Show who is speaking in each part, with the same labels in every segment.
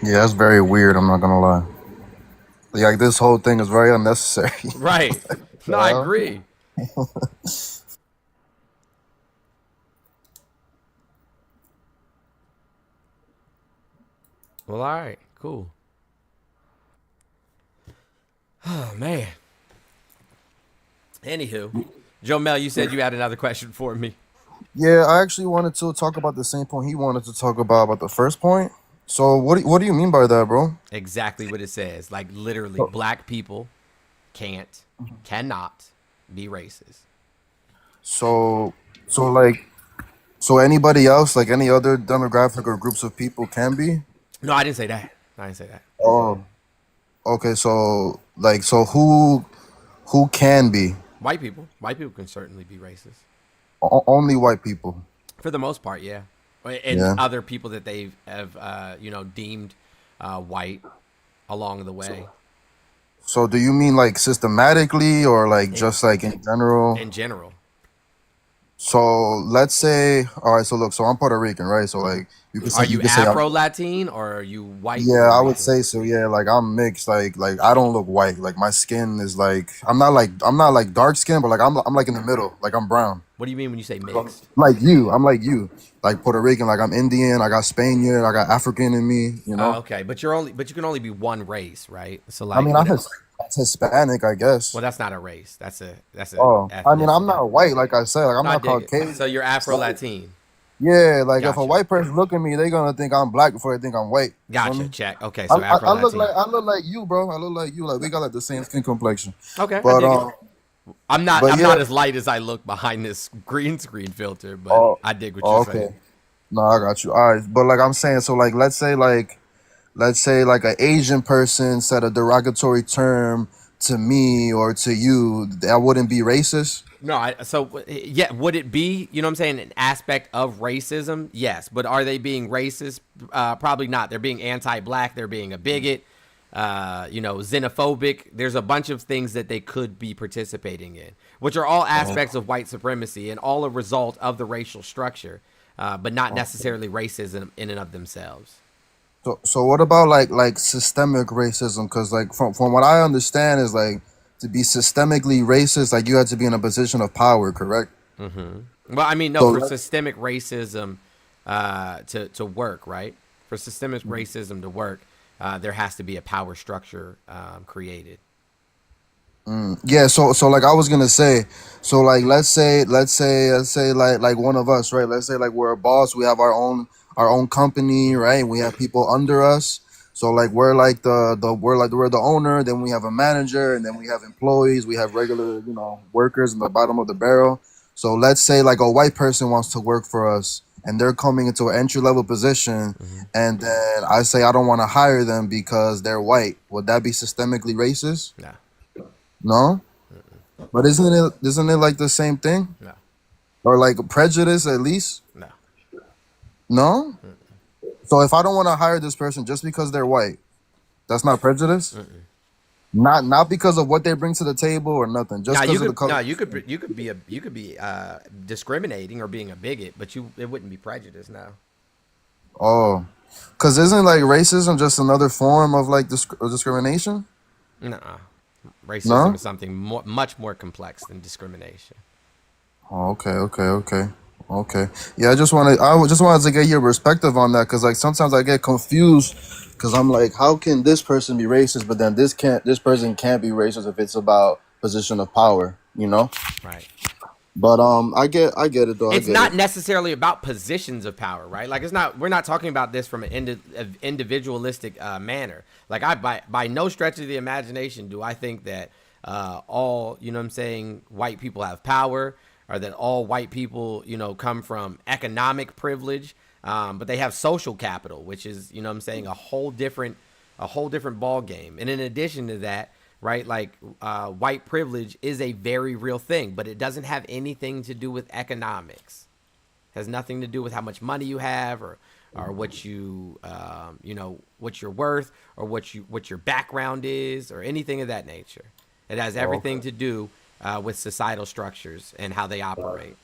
Speaker 1: Yeah, that's very weird. I'm not gonna lie. Like this whole thing is very unnecessary.
Speaker 2: Right. No, I
Speaker 1: Well,
Speaker 2: agree. Well, all right, cool. Oh man. Anywho, Joe Mel, you said you had another question for me.
Speaker 1: yeah, I actually wanted to talk about the same point he wanted to talk about the first point. So what do you mean by that, bro?
Speaker 2: Exactly what it says. Like literally, black people can't, cannot be racist.
Speaker 1: So so like so anybody else, like any other demographic or groups of people can be?
Speaker 2: No, I didn't say that. I didn't say that.
Speaker 1: Oh, okay. So like who can be?
Speaker 2: White people can certainly be racist
Speaker 1: Only white people.
Speaker 2: for the most part, yeah. And
Speaker 1: Yeah.
Speaker 2: other people that they have, deemed white along the
Speaker 1: So
Speaker 2: way.
Speaker 1: so do you mean like systematically or like
Speaker 2: In,
Speaker 1: just like in general?
Speaker 2: in general.
Speaker 1: So let's say, all right. So look, so I'm Puerto Rican, right? So like
Speaker 2: Are
Speaker 1: you
Speaker 2: you
Speaker 1: could say I'm.
Speaker 2: Afro Latin or are you white
Speaker 1: Yeah,
Speaker 2: Puerto
Speaker 1: I would
Speaker 2: Rican?
Speaker 1: say so. Yeah, like I'm mixed. Like I don't look white. Like my skin is like I'm not like dark skin, but like I'm like in the middle. Like I'm brown.
Speaker 2: What do you mean when you say mixed?
Speaker 1: Like you, I'm like you. Like Puerto Rican. Like I'm Indian. I got Spaniard. I got African in me. You know.
Speaker 2: Okay, but you can only be one race, right? So
Speaker 1: I
Speaker 2: like
Speaker 1: mean,
Speaker 2: what?
Speaker 1: Hispanic, I guess.
Speaker 2: Well, that's not a race. That's a
Speaker 1: Oh, I mean, I'm
Speaker 2: ethnicity.
Speaker 1: not white. Like I said, like I'm
Speaker 2: No, I
Speaker 1: not
Speaker 2: dig it.
Speaker 1: Caucasian.
Speaker 2: So you're Afro Latin.
Speaker 1: Yeah, like if a
Speaker 2: Gotcha.
Speaker 1: white person look at me, they gonna think I'm black before they think I'm white. You feel
Speaker 2: Gotcha.
Speaker 1: me?
Speaker 2: Check. Okay, so Afro Latin.
Speaker 1: I look like you, bro. I look like you. Like we got like the same skin complexion.
Speaker 2: Okay, I
Speaker 1: But
Speaker 2: dig it.
Speaker 1: but
Speaker 2: I'm
Speaker 1: yeah.
Speaker 2: not as light as I look behind this green screen filter, but
Speaker 1: Oh,
Speaker 2: I dig what you're
Speaker 1: oh,
Speaker 2: saying.
Speaker 1: okay. No, I got you. All right, but like I'm saying, so like let's say like an Asian person said a derogatory term to me or to you, that wouldn't be racist.
Speaker 2: No, yeah, would it be, you know what I'm saying, an aspect of racism? Yes, but are they being racist? Probably not. They're being anti-black, they're being a bigot, xenophobic. There's a bunch of things that they could be participating in, which are all aspects of white supremacy and all a result of the racial structure, but not necessarily racism in and of themselves.
Speaker 1: So what about like systemic racism? Because like from what I understand is like to be systemically racist, like you had to be in a position of power, correct?
Speaker 2: Well, I mean, no,
Speaker 1: So
Speaker 2: for
Speaker 1: let-
Speaker 2: systemic racism to work, right? For systemic racism to work, there has to be a power structure created.
Speaker 1: yeah, so like I was gonna say, so like let's say like one of us, right? Let's say like we're a boss, we have our own company, right? We have people under us. So like we're like we're the owner, then we have a manager, and then we have employees, we have regular, workers in the bottom of the barrel. So let's say like a white person wants to work for us and they're coming into an entry level position,
Speaker 2: Mm-hmm.
Speaker 1: and then I say I don't want to hire them because they're white. Would that be systemically racist?
Speaker 2: No,
Speaker 1: No? But isn't it like the same thing?
Speaker 2: no,
Speaker 1: Or like prejudice at least?
Speaker 2: no.
Speaker 1: No? So if I don't want to hire this person just because they're white, that's not prejudice? Not because of what they bring to the table or nothing, just
Speaker 2: Now you
Speaker 1: because of the
Speaker 2: could
Speaker 1: color.
Speaker 2: no you could be discriminating or being a bigot, but it wouldn't be prejudice. No,
Speaker 1: Oh. Cuz isn't like racism just another form of like discrimination?
Speaker 2: no. Racism
Speaker 1: No?
Speaker 2: is something much more complex than discrimination.
Speaker 1: Oh, okay, okay, okay. Okay. Yeah, just wanted to get your perspective on that cuz like sometimes I get confused cuz I'm like how can this person be racist but then this person can't be racist if it's about position of power, you know?
Speaker 2: Right.
Speaker 1: But I get it though. I
Speaker 2: It's
Speaker 1: get it.
Speaker 2: not necessarily about positions of power, right? Like it's not. We're not talking about this from an individualistic manner. Like by no stretch of the imagination do I think that all you know what I'm saying white people have power, or that all white people come from economic privilege, but they have social capital, which is you know what I'm saying a whole different ball game. And in addition to that, right, like white privilege is a very real thing, but it doesn't have anything to do with economics. It has nothing to do with how much money you have, or what what you're worth, or what your background is, or anything of that nature. It has
Speaker 1: Oh,
Speaker 2: everything
Speaker 1: okay.
Speaker 2: to do with societal structures and how they operate.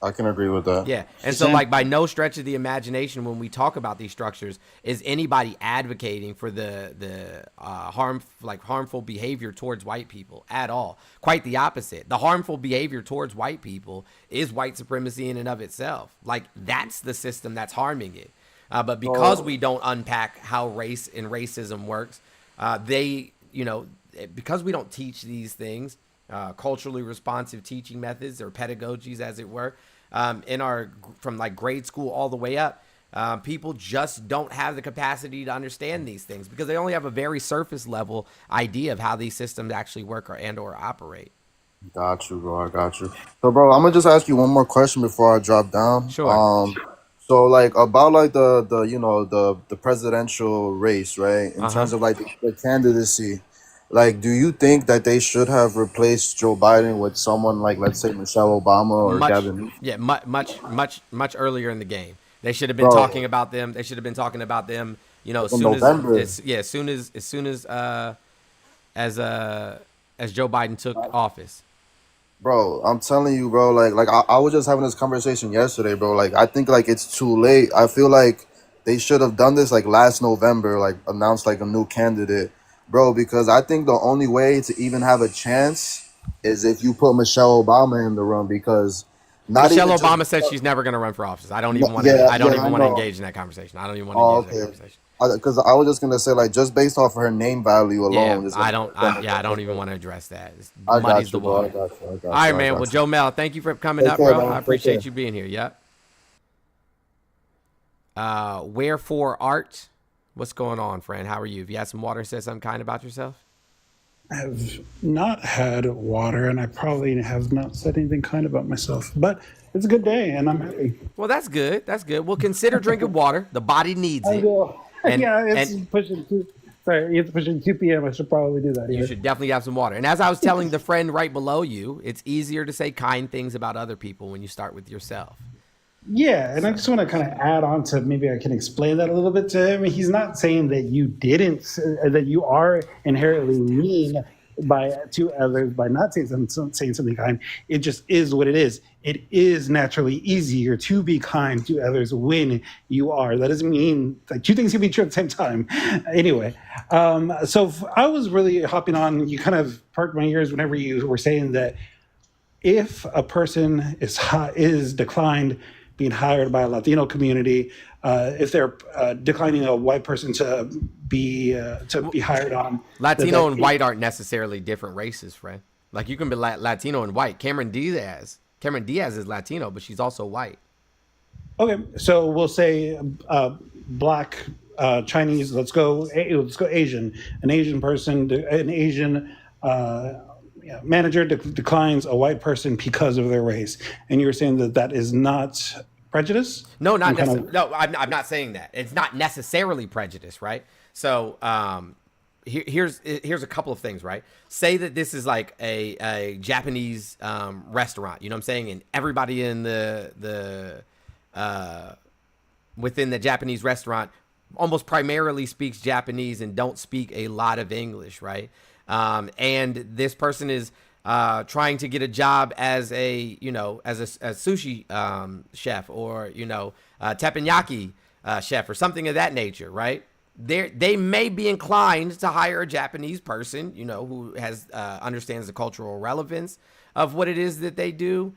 Speaker 1: I can agree with that.
Speaker 2: Yeah. And so,
Speaker 3: Percent.
Speaker 2: like, by no stretch of the imagination, when we talk about these structures, is anybody advocating for harmful behavior towards white people at all? Quite the opposite. The harmful behavior towards white people is white supremacy in and of itself. Like, that's the system that's harming it. But because
Speaker 1: So
Speaker 2: we don't unpack how race and racism works, because we don't teach these things, culturally responsive teaching methods or pedagogies, as it were, from like grade school all the way up, people just don't have the capacity to understand these things because they only have a very surface level idea of how these systems actually work or operate.
Speaker 1: got you, bro. I got you. So, bro, I'm gonna just ask you one more question before I drop down.
Speaker 2: Sure.
Speaker 1: So like about like the the presidential race, right? In
Speaker 2: Uh huh.
Speaker 1: terms of like the candidacy, like, do you think that they should have replaced Joe Biden with someone like, let's say, Michelle Obama or
Speaker 2: Much,
Speaker 1: Gavin Newsom?
Speaker 2: yeah, much earlier in the game. They should have been
Speaker 1: Bro,
Speaker 2: talking about them. They should have been talking about them. As
Speaker 1: in
Speaker 2: soon as
Speaker 1: November.
Speaker 2: as as Joe Biden took office.
Speaker 1: Bro, I'm telling you, bro. I was just having this conversation yesterday, bro. Like, I think like it's too late. I feel like they should have done this like last November, like announced like a new candidate, bro. Because I think the only way to even have a chance is if you put Michelle Obama in the room. Because not
Speaker 2: Michelle
Speaker 1: even just
Speaker 2: Obama said she's never going to run for office. I don't even want to.
Speaker 1: yeah,
Speaker 2: I don't
Speaker 1: yeah, I
Speaker 2: even want to
Speaker 1: know.
Speaker 2: engage in that conversation. I don't even want to
Speaker 1: Oh,
Speaker 2: engage in that
Speaker 1: okay.
Speaker 2: conversation.
Speaker 1: Because I was just gonna say like just based off of her name value
Speaker 2: Yeah,
Speaker 1: alone, it's
Speaker 2: I
Speaker 1: like
Speaker 2: don't. I don't even want to address that. It
Speaker 1: I
Speaker 2: muddies
Speaker 1: got
Speaker 2: the
Speaker 1: you, bro. I
Speaker 2: water.
Speaker 1: got you. I
Speaker 2: All
Speaker 1: got
Speaker 2: right,
Speaker 1: you. I
Speaker 2: man. Well,
Speaker 1: got you.
Speaker 2: Joe Mel, thank you for coming
Speaker 1: Take
Speaker 2: up,
Speaker 1: care,
Speaker 2: bro. I
Speaker 1: man. Take care.
Speaker 2: appreciate you being here. Yep. Wherefore art? What's going on, friend? How are you? Have you had some water and said something kind about yourself?
Speaker 3: I have not had water, and I probably have not said anything kind about myself. But it's a good day, and I'm happy.
Speaker 2: Well, that's good. That's good. Well, consider drinking water. The body needs
Speaker 3: I
Speaker 2: it,
Speaker 3: will.
Speaker 2: and
Speaker 3: Yeah,
Speaker 2: and
Speaker 3: it's pushing two. Sorry, it's pushing 2 p.m. I should probably do that
Speaker 2: you
Speaker 3: here.
Speaker 2: should definitely have some water. And as I was telling the friend right below you, it's easier to say kind things about other people when you start with yourself.
Speaker 3: Yeah, and I
Speaker 2: So
Speaker 3: just want to kind of add on to maybe I can explain that a little bit to him. He's not saying that you didn't, that you are inherently mean by to others by not saying something kind. It just is what it is. It is naturally easier to be kind to others when you are. That doesn't mean like two things can be true at the same time. Anyway, I was really hopping on. You kind of perked my ears whenever you were saying that if a person is declined being hired by a Latino community, if they're declining a white person to be hired on,
Speaker 2: Latino
Speaker 3: that
Speaker 2: and white aren't necessarily different races, friend. Like you can be Latino and white. Cameron Diaz is Latino, but she's also white.
Speaker 3: okay. So we'll say black, Chinese. Let's go Asian. An Asian. Yeah, manager declines a white person because of their race, and you're saying that that is not prejudice.
Speaker 2: No,
Speaker 3: I'm
Speaker 2: not
Speaker 3: kind
Speaker 2: necessarily.
Speaker 3: of
Speaker 2: No, I'm not saying that. It's not necessarily prejudice, right? So, here's a couple of things, right? Say that this is like a Japanese restaurant. You know what I'm saying? And everybody in the within the Japanese restaurant almost primarily speaks Japanese and don't speak a lot of English, right? And this person is trying to get a job as a sushi chef or teppanyaki chef or something of that nature, right? They may be inclined to hire a Japanese person, who has understands the cultural relevance of what it is that they do,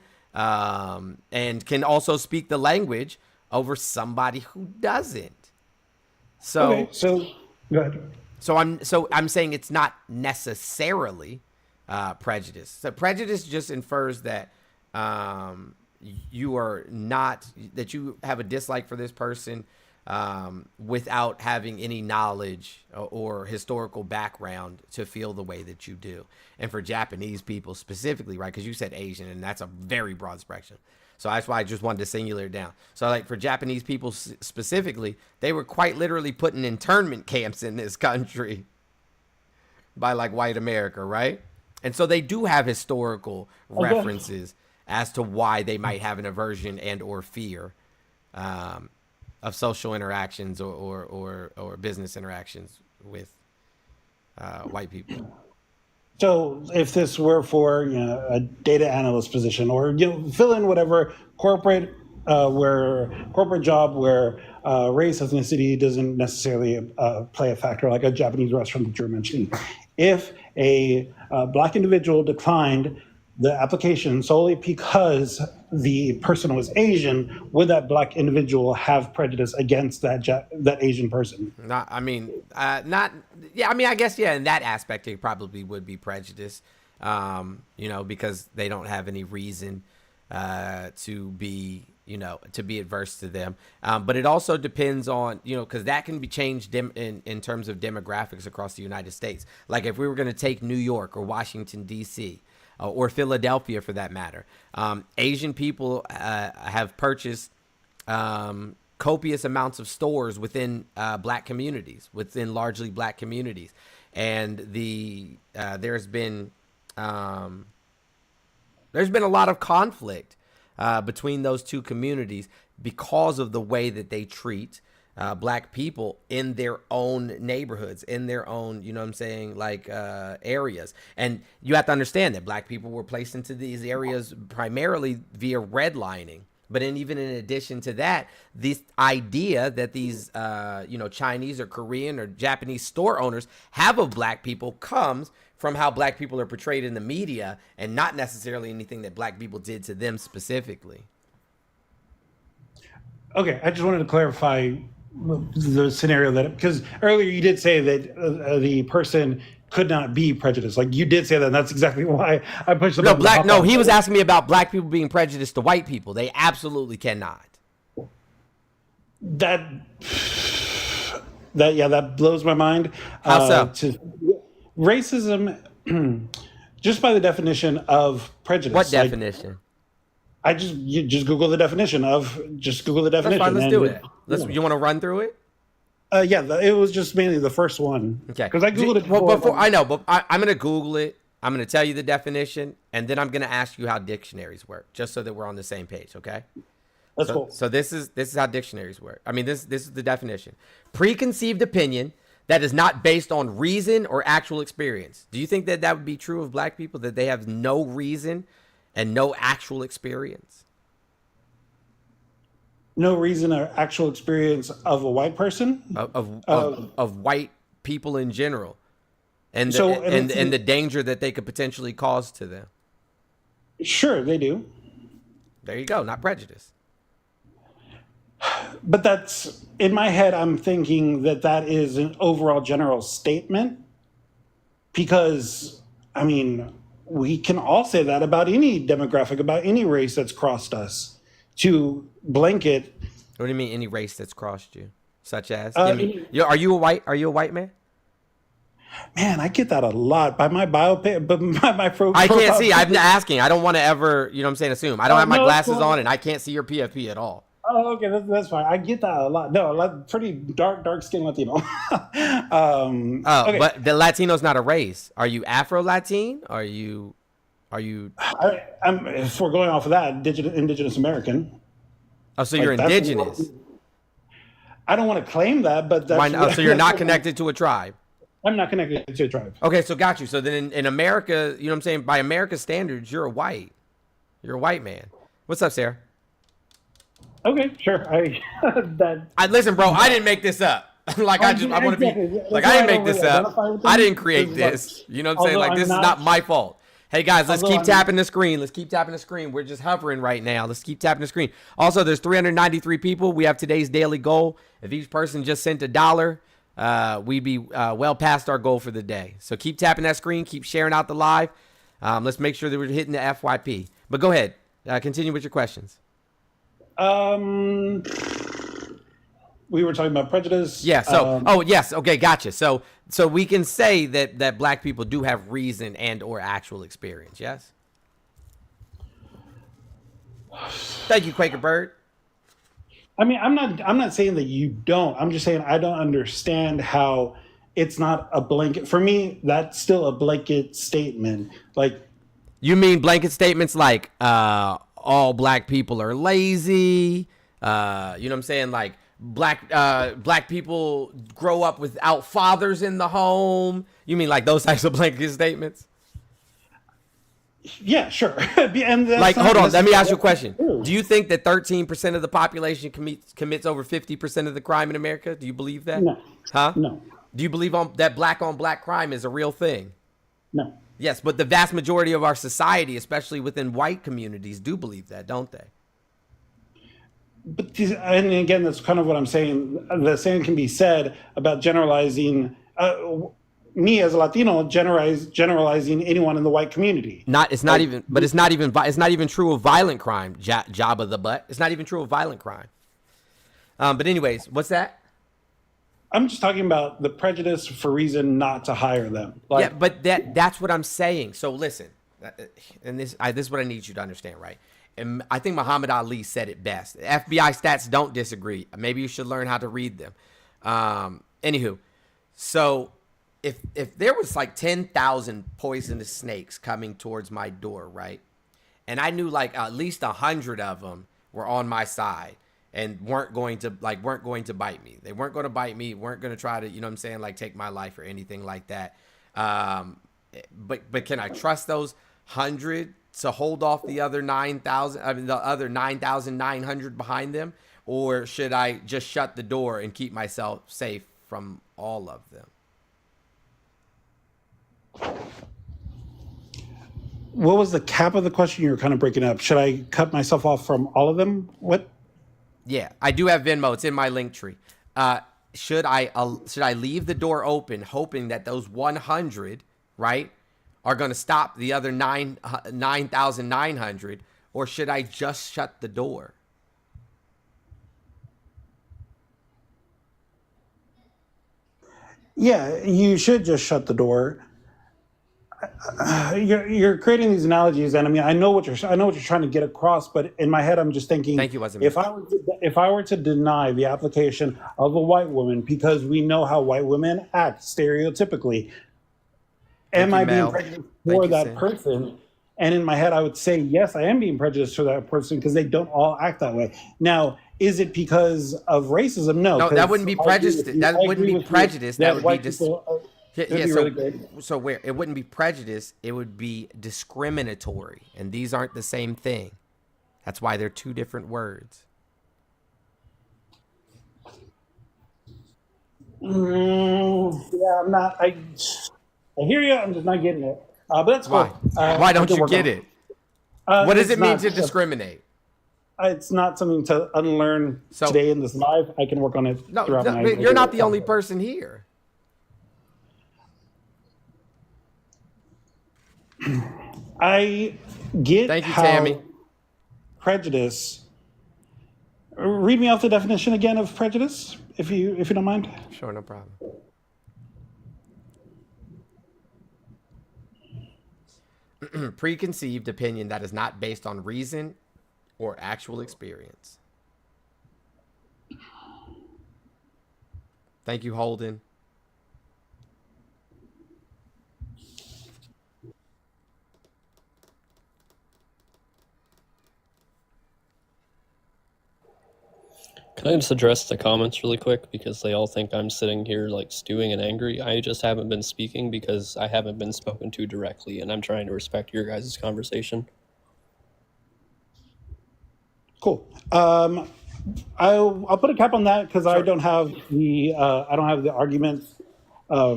Speaker 2: and can also speak the language over somebody who doesn't.
Speaker 3: okay.
Speaker 2: So
Speaker 3: So go ahead.
Speaker 2: so I'm saying it's not necessarily prejudice. So prejudice just infers that you are not that you have a dislike for this person without having any knowledge or historical background to feel the way that you do. And for Japanese people specifically, right? Because you said Asian, and that's a very broad spectrum. So that's why I just wanted to singular it down. So, like for Japanese people specifically, they were quite literally put in internment camps in this country by like white America, right? And so they do have historical
Speaker 3: Okay.
Speaker 2: references as to why they might have an aversion and or fear um, of social interactions or business interactions with white people.
Speaker 3: So if this were for a data analyst position, or fill in whatever corporate job where race ethnicity doesn't necessarily play a factor, like a Japanese restaurant that you're mentioning, if a black individual declined the application solely because the person was Asian, would that black individual have prejudice against that Asian person?
Speaker 2: Not, I mean, not. Yeah, I mean, I guess yeah. In that aspect, it probably would be prejudice. Because they don't have any reason to be, to be adverse to them. But it also depends on, because that can be changed in terms of demographics across the United States. Like if we were going to take New York or Washington D.C. Or Philadelphia for that matter, Asian people have purchased copious amounts of stores within black communities, within largely black communities, and there's been a lot of conflict between those two communities because of the way that they treat black people in their own neighborhoods, in their own, areas. And you have to understand that black people were placed into these areas primarily via redlining. But even in addition to that, this idea that these, Chinese or Korean or Japanese store owners have of black people comes from how black people are portrayed in the media, and not necessarily anything that black people did to them specifically.
Speaker 3: Okay, I just wanted to clarify the scenario because earlier you did say that the person could not be prejudiced. Like you did say that, and that's exactly why I pushed the button.
Speaker 2: No, he was asking me about black people being prejudiced to white people. They absolutely cannot.
Speaker 3: That blows my mind.
Speaker 2: How so?
Speaker 3: Racism, just by the definition of prejudice.
Speaker 2: What definition?
Speaker 3: You just Google the definition. That's fine,
Speaker 2: let's do it. You want to run through it?
Speaker 3: It was just mainly the first one.
Speaker 2: Okay.
Speaker 3: Because I Googled it before.
Speaker 2: Well, I know, but I'm going to Google it. I'm going to tell you the definition, and then I'm going to ask you how dictionaries work, just so that we're on the same page, okay?
Speaker 3: That's cool.
Speaker 2: So this is how dictionaries work. I mean, this is the definition. Preconceived opinion that is not based on reason or actual experience. Do you think that would be true of black people, that they have no reason and no actual experience?
Speaker 3: No reason or actual experience of a white person?
Speaker 2: Of white people in general. And the danger that they could potentially cause to them.
Speaker 3: Sure, they do.
Speaker 2: There you go, not prejudice.
Speaker 3: But that's, in my head, I'm thinking that is an overall general statement. Because, I mean, we can all say that about any demographic, about any race that's crossed us. To blanket.
Speaker 2: What do you mean, any race that's crossed you? Such as? Are you a white man?
Speaker 3: Man, I get that a lot by my biopic, but my profile.
Speaker 2: I can't see. I'm asking. I don't want to ever, assume. I don't have my glasses on, and I can't see your PFP at all.
Speaker 3: Oh, okay, that's fine. I get that a lot. No, pretty dark skin Latino. Okay.
Speaker 2: But the Latino's not a race. Are you Afro-Latin? Are you?
Speaker 3: If we're going off of that, indigenous American.
Speaker 2: Oh, so you're indigenous.
Speaker 3: I don't want to claim that, but that's...
Speaker 2: Why not? So you're not connected to a tribe?
Speaker 3: I'm not connected to a tribe.
Speaker 2: Okay, so got you. So then in America, you know what I'm saying? By America's standards, you're a white man. What's up, Sarah?
Speaker 3: Okay, sure.
Speaker 2: Listen, bro, I didn't make this up. I want to be... Like, I didn't make this up. I didn't create this. You know what I'm saying? Like, this is not my fault. Hey guys, let's keep tapping the screen. We're just hovering right now. Let's keep tapping the screen. Also, there's 393 people. We have today's daily goal. If each person just sent $1, we'd be well past our goal for the day. So keep tapping that screen. Keep sharing out the live. Let's make sure that we're hitting the FYP. But go ahead. Continue with your questions.
Speaker 3: We were talking about prejudice.
Speaker 2: Yeah. So, yes. Okay. Gotcha. So we can say that black people do have reason and or actual experience. Yes. Thank you, Quaker Bird.
Speaker 3: I mean, I'm not saying that you don't. I'm just saying I don't understand how it's not a blanket. For me, that's still a blanket statement. Like,
Speaker 2: you mean blanket statements like all black people are lazy? You know what I'm saying? Like, black people grow up without fathers in the home. You mean like those types of blanket statements?
Speaker 3: Yeah, sure. And that's
Speaker 2: Like,
Speaker 3: not
Speaker 2: hold on, let me ask you a
Speaker 3: necessarily
Speaker 2: question.
Speaker 3: true.
Speaker 2: Do you think that 13% of the population commits over 50% of the crime in America? Do you believe that?
Speaker 3: No,
Speaker 2: Huh?
Speaker 3: no,
Speaker 2: Do you believe that black on black crime is a real thing?
Speaker 3: no.
Speaker 2: Yes, but the vast majority of our society, especially within white communities, do believe that, don't they?
Speaker 3: But and again, that's kind of what I'm saying. The same can be said about generalizing me as a Latino, generalizing anyone in the white community.
Speaker 2: Not it's not
Speaker 3: Like,
Speaker 2: even, but it's not even true of violent crime. Jabba the butt. It's not even true of violent crime. But anyways, what's that?
Speaker 3: I'm just talking about the prejudice for reason not to hire them.
Speaker 2: Yeah,
Speaker 3: Like,
Speaker 2: but that's what I'm saying. So listen, and this is what I need you to understand, right? And I think Muhammad Ali said it best. FBI stats don't disagree. Maybe you should learn how to read them. Anywho, so if there was like 10,000 poisonous snakes coming towards my door, right? And I knew like at least 100 of them were on my side and weren't going to bite me. They weren't going to bite me, weren't going to try to, you know what I'm saying, like take my life or anything like that. But can I trust those 100 to hold off the other 9,000, I mean the other 9,900 behind them, or should I just shut the door and keep myself safe from all of them?
Speaker 3: what was the cap of the question? You were kind of breaking up. Should I cut myself off from all of them? What?
Speaker 2: Yeah, I do have Venmo. It's in my link tree. Should I leave the door open, hoping that those 100, right, are going to stop the other 9,900, or should I just shut the door?
Speaker 3: Yeah, you should just shut the door. You're creating these analogies, and I mean, I know what you're trying to get across, but in my head, I'm just thinking,
Speaker 2: Thank you, wasn't me.
Speaker 3: if I were to deny the application of a white woman because we know how white women act stereotypically,
Speaker 2: Thank
Speaker 3: am
Speaker 2: you,
Speaker 3: I being
Speaker 2: Mel.
Speaker 3: prejudiced
Speaker 2: Thank
Speaker 3: for
Speaker 2: you,
Speaker 3: that
Speaker 2: Sin.
Speaker 3: person? And in my head, I would say, yes, I am being prejudiced for that person because they don't all act that way. Now, is it because of racism? No,
Speaker 2: No, that
Speaker 3: because
Speaker 2: wouldn't be
Speaker 3: I agree
Speaker 2: prejudice.
Speaker 3: with you.
Speaker 2: That
Speaker 3: I
Speaker 2: wouldn't
Speaker 3: agree
Speaker 2: be
Speaker 3: with you
Speaker 2: prejudice. That
Speaker 3: that
Speaker 2: would be
Speaker 3: white people
Speaker 2: yeah,
Speaker 3: could
Speaker 2: yeah.
Speaker 3: be really good.
Speaker 2: So where it wouldn't be prejudice, it would be discriminatory, and these aren't the same thing. That's why they're two different words.
Speaker 3: Yeah, I'm not. I hear you. I'm just not getting it. But that's
Speaker 2: Why?
Speaker 3: cool.
Speaker 2: Why
Speaker 3: I
Speaker 2: don't
Speaker 3: can
Speaker 2: you
Speaker 3: work on
Speaker 2: get
Speaker 3: it.
Speaker 2: it? What does
Speaker 3: It's
Speaker 2: it mean
Speaker 3: not.
Speaker 2: to discriminate?
Speaker 3: It's not something to unlearn
Speaker 2: So
Speaker 3: today in this live. I can work on it
Speaker 2: no,
Speaker 3: throughout my.
Speaker 2: but you're not the only person here.
Speaker 3: I get
Speaker 2: Thank you,
Speaker 3: how
Speaker 2: Tammy.
Speaker 3: prejudice. Read me off the definition again of prejudice, if you don't mind.
Speaker 2: Sure, no problem. Preconceived opinion that is not based on reason or actual experience. Thank you, Holden.
Speaker 4: Can I just address the comments really quick because they all think I'm sitting here like stewing and angry. I just haven't been speaking because I haven't been spoken to directly, and I'm trying to respect your guys' conversation.
Speaker 3: Cool. I'll put a cap on that because
Speaker 2: Sure.
Speaker 3: I don't have the arguments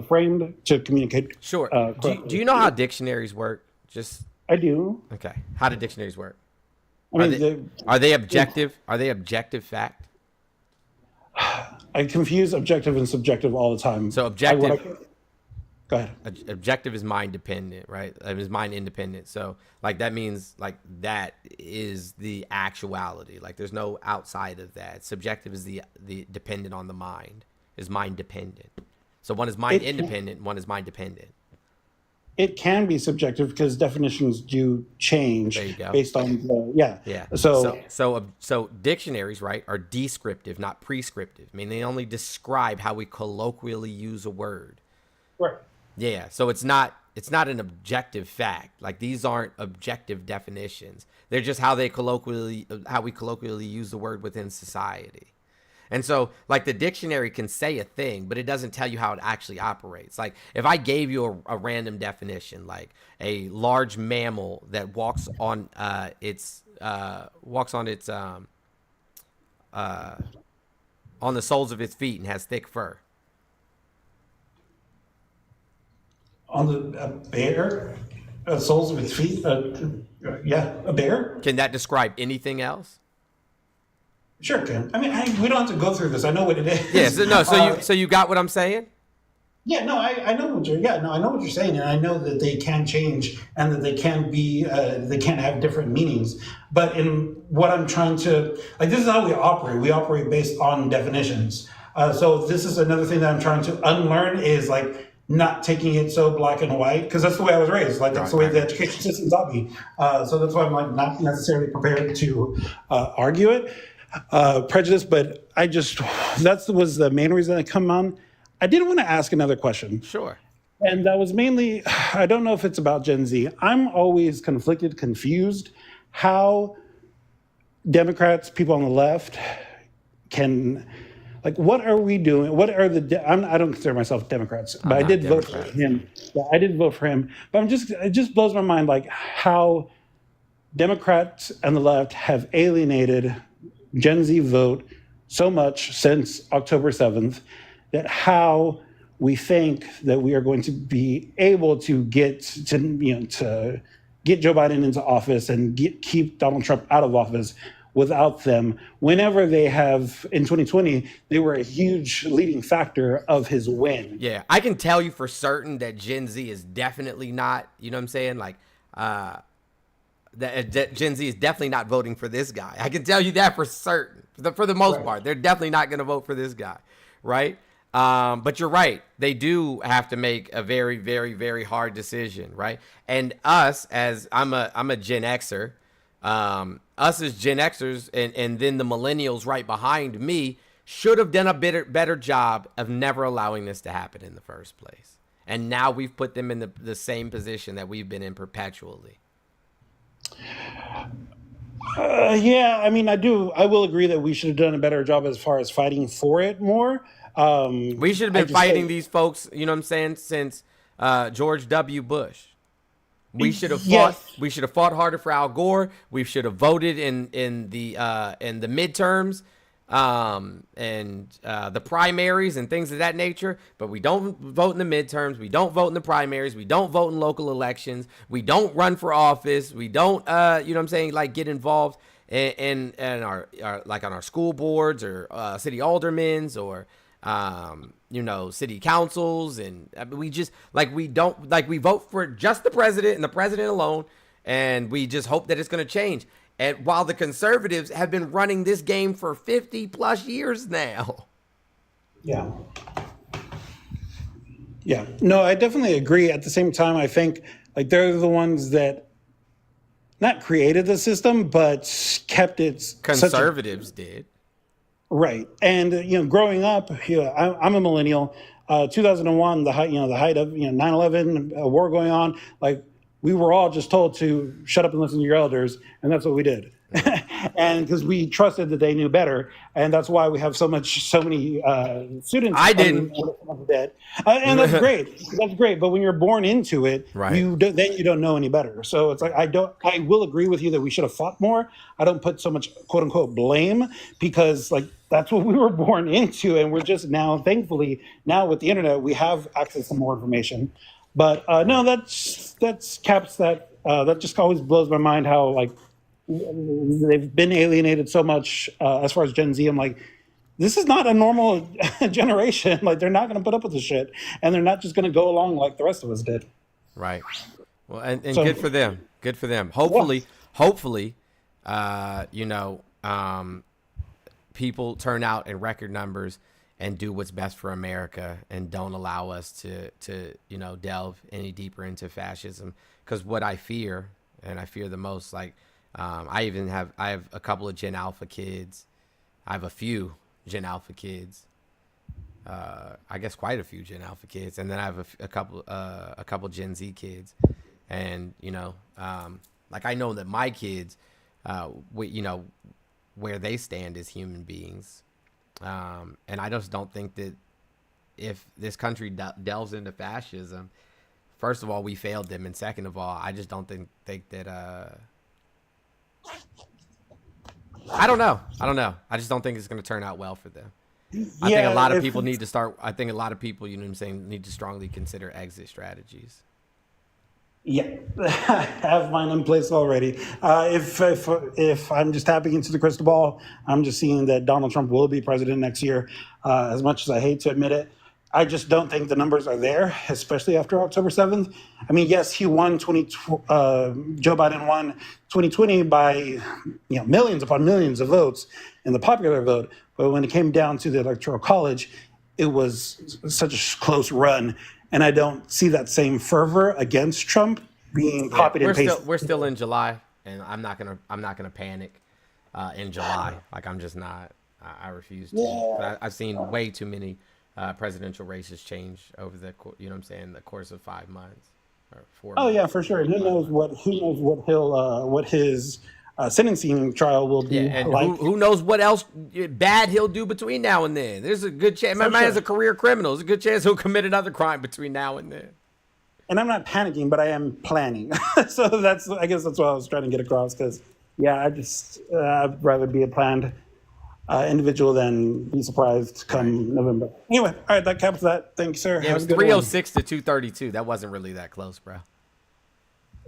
Speaker 3: framed to communicate.
Speaker 2: Sure. Do
Speaker 3: Correctly.
Speaker 2: you know how dictionaries work? Just
Speaker 3: I do.
Speaker 2: okay. How do dictionaries work?
Speaker 3: I mean,
Speaker 2: Are they objective? Are they objective fact?
Speaker 3: I confuse objective and subjective all the time.
Speaker 2: So
Speaker 3: Go ahead.
Speaker 2: objective is mind dependent, right? It is mind independent. So like that means like that is the actuality. Like there's no outside of that. Subjective is the dependent on the mind. Is mind dependent. So one is mind independent, one is mind dependent.
Speaker 3: It can be subjective because definitions do change
Speaker 2: There you go.
Speaker 3: based on the
Speaker 2: Yeah.
Speaker 3: So
Speaker 2: Dictionaries, right, are descriptive, not prescriptive. I mean, they only describe how we colloquially use a word.
Speaker 3: right.
Speaker 2: Yeah. So it's not an objective fact. Like these aren't objective definitions. They're just how we colloquially use the word within society. And so, like, the dictionary can say a thing, but it doesn't tell you how it actually operates. Like, if I gave you a random definition, like a large mammal that walks on its on the soles of its feet and has thick fur.
Speaker 3: On the a bear, soles of its feet. Yeah, a bear.
Speaker 2: Can that describe anything else?
Speaker 3: Sure can. I mean, we don't have to go through this. I know what it is.
Speaker 2: Yeah. So no. So you got what I'm saying?
Speaker 3: Yeah, no, I know what you're. Yeah, no, I know what you're saying, and I know that they can change and that they can be. They can have different meanings. But in what I'm trying to like, this is how we operate. We operate based on definitions. So this is another thing that I'm trying to unlearn is like not taking it so black and white because that's the way I was raised. Like that's the way the education system taught me. So that's why I'm like not necessarily prepared to argue it. Prejudice, but that was the main reason I come on. I did want to ask another question.
Speaker 2: Sure.
Speaker 3: And that was mainly, I don't know if it's about Gen Z. I'm always confused how Democrats, people on the left, can, like, what are we doing? What are I don't consider myself Democrats, but I did vote for him. Yeah, I did vote for him. But it just blows my mind, like, how Democrats and the left have alienated Gen Z vote so much since October 7th. That how we think that we are going to be able to get to get Joe Biden into office and keep Donald Trump out of office without them. Whenever they have in 2020, they were a huge leading factor of his win.
Speaker 2: Yeah, I can tell you for certain that Gen Z is definitely not. You know what I'm saying? Like, that Gen Z is definitely not voting for this guy. I can tell you that for certain. For the most part, they're definitely not going to vote for this guy, right? But you're right. They do have to make a very, very, very hard decision, right? And us, as I'm a Gen Xer, us as Gen Xers, and then the millennials right behind me should have done a better job of never allowing this to happen in the first place. And now we've put them in the same position that we've been in perpetually.
Speaker 3: Yeah, I mean, I will agree that we should have done a better job as far as fighting for it more.
Speaker 2: We should have been fighting these folks, you know what I'm saying, since George W. Bush. We should have fought. We should have fought harder for Al Gore. We should have voted in the midterms, and the primaries and things of that nature. But we don't vote in the midterms. We don't vote in the primaries. We don't vote in local elections. We don't run for office. We don't, you know what I'm saying, like get involved in our like on our school boards or city aldermans or city councils, and we just we vote for just the president and the president alone, and we just hope that it's going to change. And while the conservatives have been running this game for 50 plus years now.
Speaker 3: Yeah. Yeah. No, I definitely agree. At the same time, I think like they're the ones that not created the system, but kept it.
Speaker 2: Conservatives did.
Speaker 3: Right. And, growing up, I'm a millennial, 2001, the height of, 9/11, war going on, like we were all just told to shut up and listen to your elders. And that's what we did. And because we trusted that they knew better. And that's why we have so many students.
Speaker 2: I didn't.
Speaker 3: And that's great. That's great. But when you're born into it,
Speaker 2: right,
Speaker 3: then you don't know any better. So it's like, I will agree with you that we should have fought more. I don't put so much quote unquote blame because like, that's what we were born into. And we're just now, thankfully, now with the internet, we have access to more information. But no, that's caps that just always blows my mind how like they've been alienated so much as far as Gen Z. I'm like, this is not a normal generation. Like they're not going to put up with this shit, and they're not just going to go along like the rest of us did.
Speaker 2: Right. Well, and so, good for them. Good for them. Hopefully, people turn out in record numbers and do what's best for America and don't allow us to delve any deeper into fascism. Because what I fear, and I fear the most, like I have a couple of Gen Alpha kids. I have a few Gen Alpha kids. I guess quite a few Gen Alpha kids, and then I have a couple Gen Z kids, and like I know that my kids, where they stand as human beings, And I just don't think that if this country delves into fascism, first of all, we failed them, and second of all, I just don't think that. I don't know. I just don't think it's going to turn out well for them. I think a
Speaker 3: Yeah,
Speaker 2: lot of
Speaker 3: if
Speaker 2: people need to start. I think a lot of people, you know what I'm saying, need to strongly consider exit strategies.
Speaker 3: Yeah, I have mine in place already. If I'm just tapping into the crystal ball, I'm just seeing that Donald Trump will be president next year. As much as I hate to admit it, I just don't think the numbers are there, especially after October 7th. I mean, yes, he won Joe Biden won 2020 by millions upon millions of votes in the popular vote, but when it came down to the electoral college, it was such a close run, and I don't see that same fervor against Trump being
Speaker 2: Yeah,
Speaker 3: copied and pasted.
Speaker 2: we're still in July, and I'm not gonna panic in July. Like I'm just not. I refuse to. But I've seen way too many presidential races change over the you know what I'm saying, the course of 5 months or four
Speaker 3: Oh
Speaker 2: months.
Speaker 3: yeah, for sure. Who knows what he'll what his sentencing trial will
Speaker 2: Yeah,
Speaker 3: be
Speaker 2: and
Speaker 3: like.
Speaker 2: who knows what else bad he'll do between now and then. There's a good chance. My
Speaker 3: For
Speaker 2: man's
Speaker 3: sure.
Speaker 2: a career criminal. There's a good chance he'll commit another crime between now and then.
Speaker 3: And I'm not panicking, but I am planning. So I guess that's what I was trying to get across. Because yeah, I'd rather be a planned individual than be surprised come November. Anyway, all right, that caps that. Thank you, sir.
Speaker 2: Yeah, it
Speaker 3: Have
Speaker 2: was
Speaker 3: a good one.
Speaker 2: 306 to 232. That wasn't really that close, bro.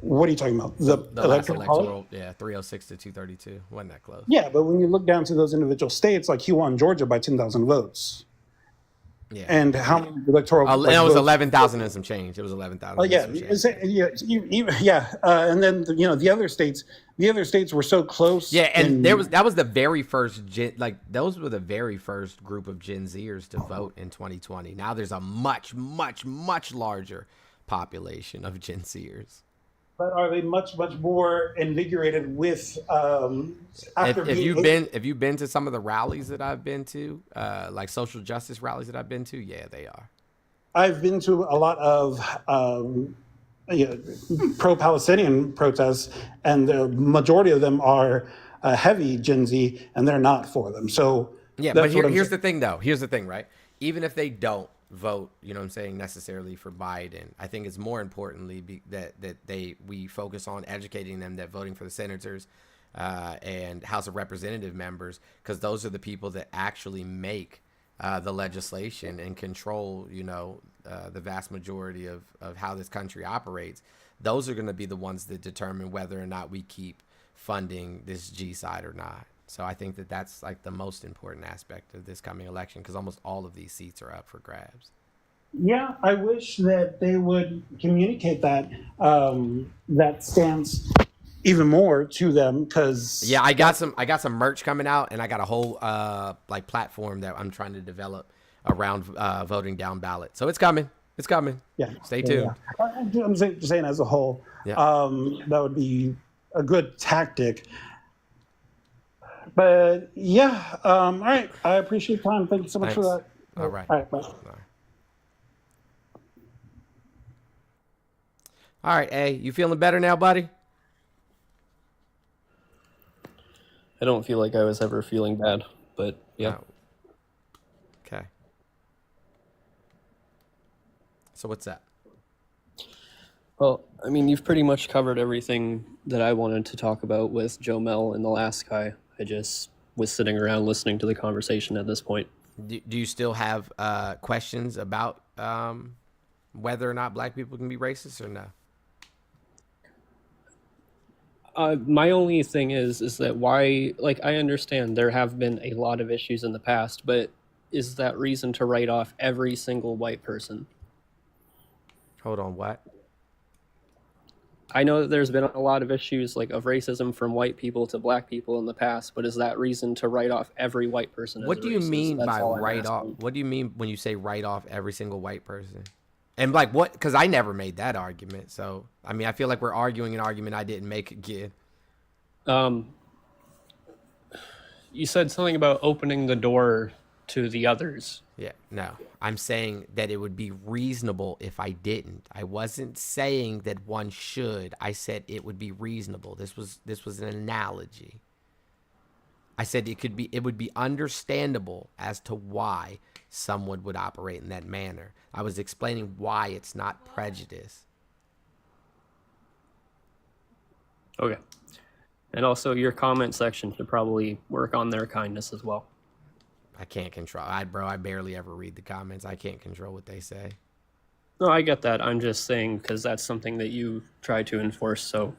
Speaker 3: What are you talking about? The
Speaker 2: The last
Speaker 3: electoral college?
Speaker 2: electoral, yeah, 306 to 232. Wasn't that close?
Speaker 3: Yeah, but when you look down to those individual states, like he won Georgia by 10,000 votes.
Speaker 2: Yeah.
Speaker 3: And how many electoral
Speaker 2: It was
Speaker 3: votes?
Speaker 2: 11,000 and some change. It was 11,000
Speaker 3: Oh
Speaker 2: and
Speaker 3: yeah,
Speaker 2: some change.
Speaker 3: and then the other states were so close.
Speaker 2: Yeah, and
Speaker 3: in,
Speaker 2: that was the very first those were the very first group of Gen Zers to vote in 2020. Now there's a much larger population of Gen Zers.
Speaker 3: but are they much more invigorated with after
Speaker 2: If
Speaker 3: being
Speaker 2: you've been to some of the rallies that I've been to, like social justice rallies that I've been to, yeah, they are.
Speaker 3: I've been to a lot of pro-Palestinian protests, and the majority of them are heavy Gen Z, and they're not for them. So
Speaker 2: Yeah,
Speaker 3: that's
Speaker 2: but
Speaker 3: what I'm
Speaker 2: here's the
Speaker 3: saying.
Speaker 2: thing, though. Here's the thing, right? Even if they don't vote, you know what I'm saying, necessarily for Biden, I think it's more importantly that we focus on educating them that voting for the senators and House of Representative members, because those are the people that actually make the legislation and control, the vast majority of how this country operates. Those are going to be the ones that determine whether or not we keep funding this G side or not. So I think that that's like the most important aspect of this coming election, because almost all of these seats are up for grabs.
Speaker 3: Yeah, I wish that they would communicate that stance even more to them, because
Speaker 2: Yeah, I got some merch coming out, and I got a whole like platform that I'm trying to develop around voting down ballot. So it's coming. It's coming.
Speaker 3: yeah,
Speaker 2: Stay tuned.
Speaker 3: I'm saying as a whole,
Speaker 2: Yeah.
Speaker 3: that would be a good tactic. But yeah, all right. I appreciate your time. Thank you so much for
Speaker 2: Thanks.
Speaker 3: that.
Speaker 2: All right.
Speaker 3: All right, bye.
Speaker 2: All right, A, you feeling better now, buddy?
Speaker 4: I don't feel like I was ever feeling bad, but yeah.
Speaker 2: Oh. Okay. So what's that?
Speaker 4: Well, I mean, you've pretty much covered everything that I wanted to talk about with Joe Mel and the last guy. I just was sitting around listening to the conversation at this point.
Speaker 2: Do you still have questions about whether or not black people can be racist or no?
Speaker 4: My only thing is that why, like, I understand there have been a lot of issues in the past, but is that reason to write off every single white person?
Speaker 2: Hold on, what?
Speaker 4: I know that there's been a lot of issues like of racism from white people to black people in the past, but is that reason to write off every white person?
Speaker 2: What do you mean by write off?
Speaker 4: asking.
Speaker 2: What do you mean when you say write off every single white person? And like what? Because I never made that argument. So I mean, I feel like we're arguing an argument I didn't make again.
Speaker 4: You said something about opening the door to the others.
Speaker 2: Yeah, no. I'm saying that it would be reasonable if I didn't. I wasn't saying that one should. I said it would be reasonable. This was an analogy. I said it would be understandable as to why someone would operate in that manner. I was explaining why it's not prejudice.
Speaker 4: Okay. And also, your comment section should probably work on their kindness as well.
Speaker 2: I can't control. I barely ever read the comments. I can't control what they say.
Speaker 4: No, I get that. I'm just saying because that's something that you try to enforce. So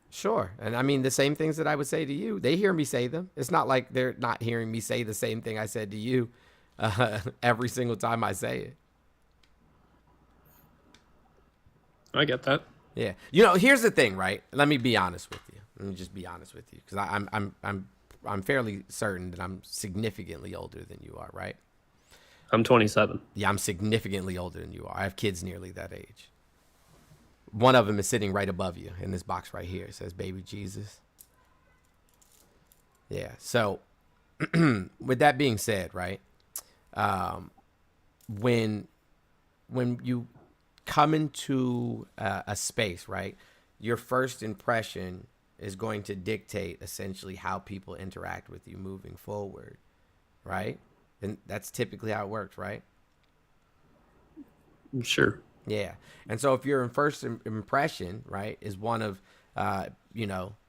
Speaker 2: Sure. And I mean, the same things that I would say to you, they hear me say them. It's not like they're not hearing me say the same thing I said to you every single time I say it.
Speaker 4: I get that.
Speaker 2: Yeah. You know, here's the thing, right? Let me be honest with you. Let me just be honest with you, because I'm fairly certain that I'm significantly older than you are, right?
Speaker 4: I'm 27.
Speaker 2: Yeah, I'm significantly older than you are. I have kids nearly that age. One of them is sitting right above you in this box right here. It says Baby Jesus. Yeah. So, with that being said, right? When you come into a space, right? Your first impression is going to dictate essentially how people interact with you moving forward, right? And that's typically how it works, right?
Speaker 4: Sure.
Speaker 2: Yeah. And so if your first impression, right, is one of,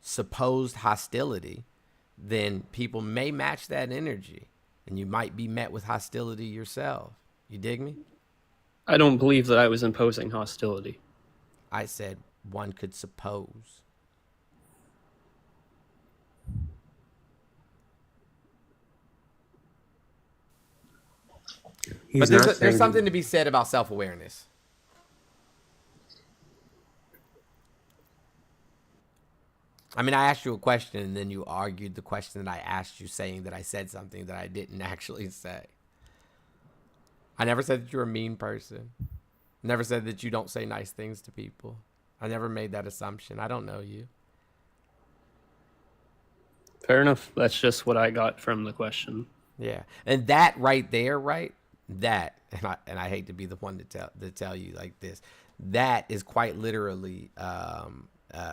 Speaker 2: supposed hostility, then people may match that energy and you might be met with hostility yourself. You dig me?
Speaker 4: I don't believe that I was imposing hostility.
Speaker 2: I said one could suppose. But there's something to be said about self-awareness. I mean, I asked you a question and then you argued the question that I asked you, saying that I said something that I didn't actually say. I never said that you're a mean person. Never said that you don't say nice things to people. I never made that assumption. I don't know you.
Speaker 4: Fair enough. That's just what I got from the question.
Speaker 2: Yeah. And that right there, right? That, and I hate to be the one to tell you like this, that is quite literally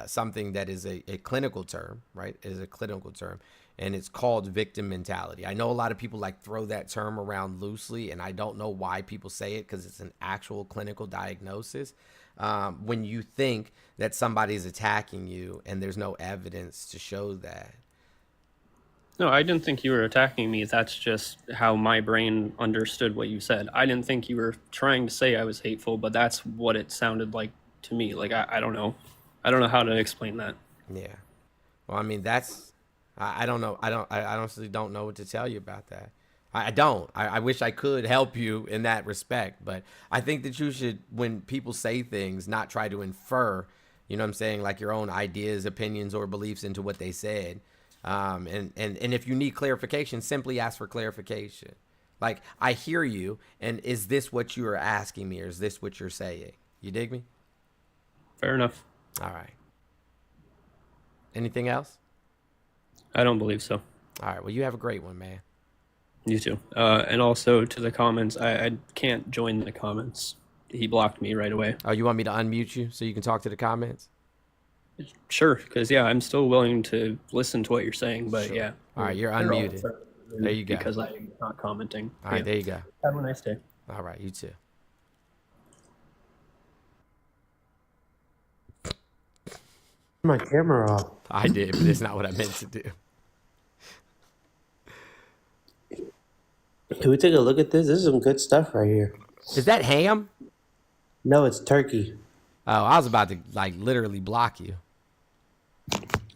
Speaker 2: something that is a clinical term, right? It is a clinical term, and it's called victim mentality. I know a lot of people like throw that term around loosely, and I don't know why people say it, because it's an actual clinical diagnosis. When you think that somebody's attacking you and there's no evidence to show that.
Speaker 4: No, I didn't think you were attacking me. That's just how my brain understood what you said. I didn't think you were trying to say I was hateful, but that's what it sounded like to me. Like, I don't know. I don't know how to explain that.
Speaker 2: Yeah. Well, I mean, that's, I don't know. I honestly don't know what to tell you about that. I don't. I wish I could help you in that respect, but I think that you should, when people say things, not try to infer, you know what I'm saying, like your own ideas, opinions, or beliefs into what they said. And if you need clarification, simply ask for clarification. Like, I hear you, and is this what you are asking me, or is this what you're saying? You dig me?
Speaker 4: Fair enough.
Speaker 2: All right. Anything else?
Speaker 4: I don't believe so.
Speaker 2: All right. Well, you have a great one, man.
Speaker 4: You too. And also to the comments, I can't join the comments. He blocked me right away.
Speaker 2: Oh, you want me to unmute you so you can talk to the comments?
Speaker 4: Sure, because yeah, I'm still willing to listen to what you're saying, but
Speaker 2: Sure.
Speaker 4: yeah.
Speaker 2: All right, you're
Speaker 4: They're all
Speaker 2: unmuted.
Speaker 4: for-
Speaker 2: There you go.
Speaker 4: Because I'm not commenting.
Speaker 2: All right,
Speaker 4: Yeah.
Speaker 2: there you go.
Speaker 4: Have a nice day.
Speaker 2: All right, you too.
Speaker 5: My camera off.
Speaker 2: I did, but it's not what I meant to do.
Speaker 5: Can we take a look at this? This is some good stuff right here.
Speaker 2: Is that ham?
Speaker 5: No, it's turkey.
Speaker 2: Oh, I was about to like literally block you.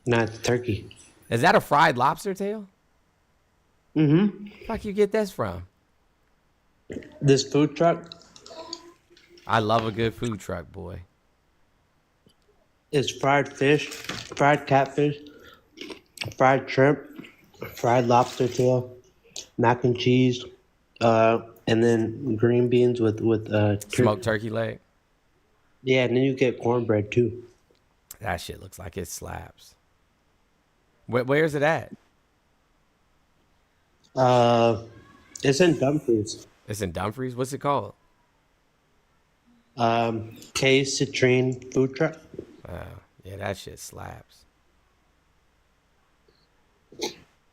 Speaker 5: No, it's turkey.
Speaker 2: Is that a fried lobster tail?
Speaker 5: Mm-hmm.
Speaker 2: Fuck, you get this from?
Speaker 5: This food truck
Speaker 2: I love a good food truck, boy.
Speaker 5: is fried fish, fried catfish, fried shrimp, fried lobster tail, mac and cheese, and then green beans with
Speaker 2: Smoked turkey leg.
Speaker 5: Yeah, and then you get cornbread too.
Speaker 2: That shit looks like it slaps. Where is it at?
Speaker 5: It's in Dumfries.
Speaker 2: It's in Dumfries. What's it called?
Speaker 5: K Citrine food truck.
Speaker 2: Yeah, that shit slaps.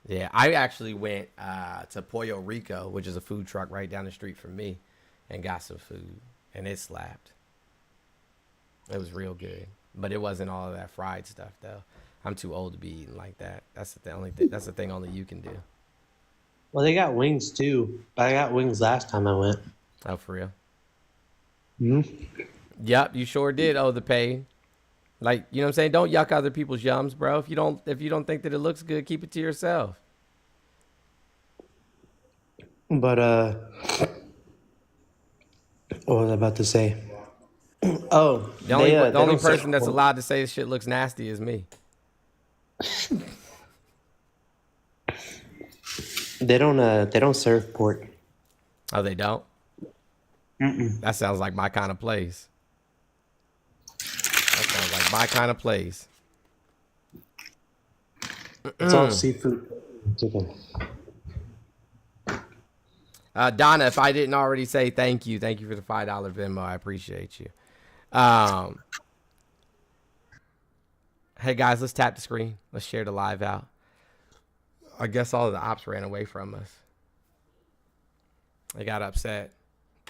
Speaker 2: Yeah, I actually went to Pollo Rico, which is a food truck right down the street from me, and got some food, and it slapped. It was real good, but it wasn't all of that fried stuff though. I'm too old to be eating like that. That's the only thing. That's the thing only you can do.
Speaker 5: Well, they got wings too. I got wings last time I went.
Speaker 2: Oh, for real?
Speaker 5: Hmm.
Speaker 2: Yep, you sure did owe the pay. Like, you know what I'm saying? Don't yuck other people's yums, bro. If you don't think that it looks good, keep it to yourself.
Speaker 5: But what was I about to say? Oh,
Speaker 2: The only the
Speaker 5: they
Speaker 2: only
Speaker 5: don't serve
Speaker 2: person that's
Speaker 5: pork.
Speaker 2: allowed to say this shit looks nasty is me.
Speaker 5: They don't serve pork.
Speaker 2: Oh, they don't? That sounds like my kind of place. That sounds like my kind of place.
Speaker 5: It's all seafood chicken.
Speaker 2: Donna, if I didn't already say thank you for the $5 Venmo. I appreciate you. Hey guys, let's tap the screen. Let's share the live out. I guess all of the ops ran away from us. They got upset.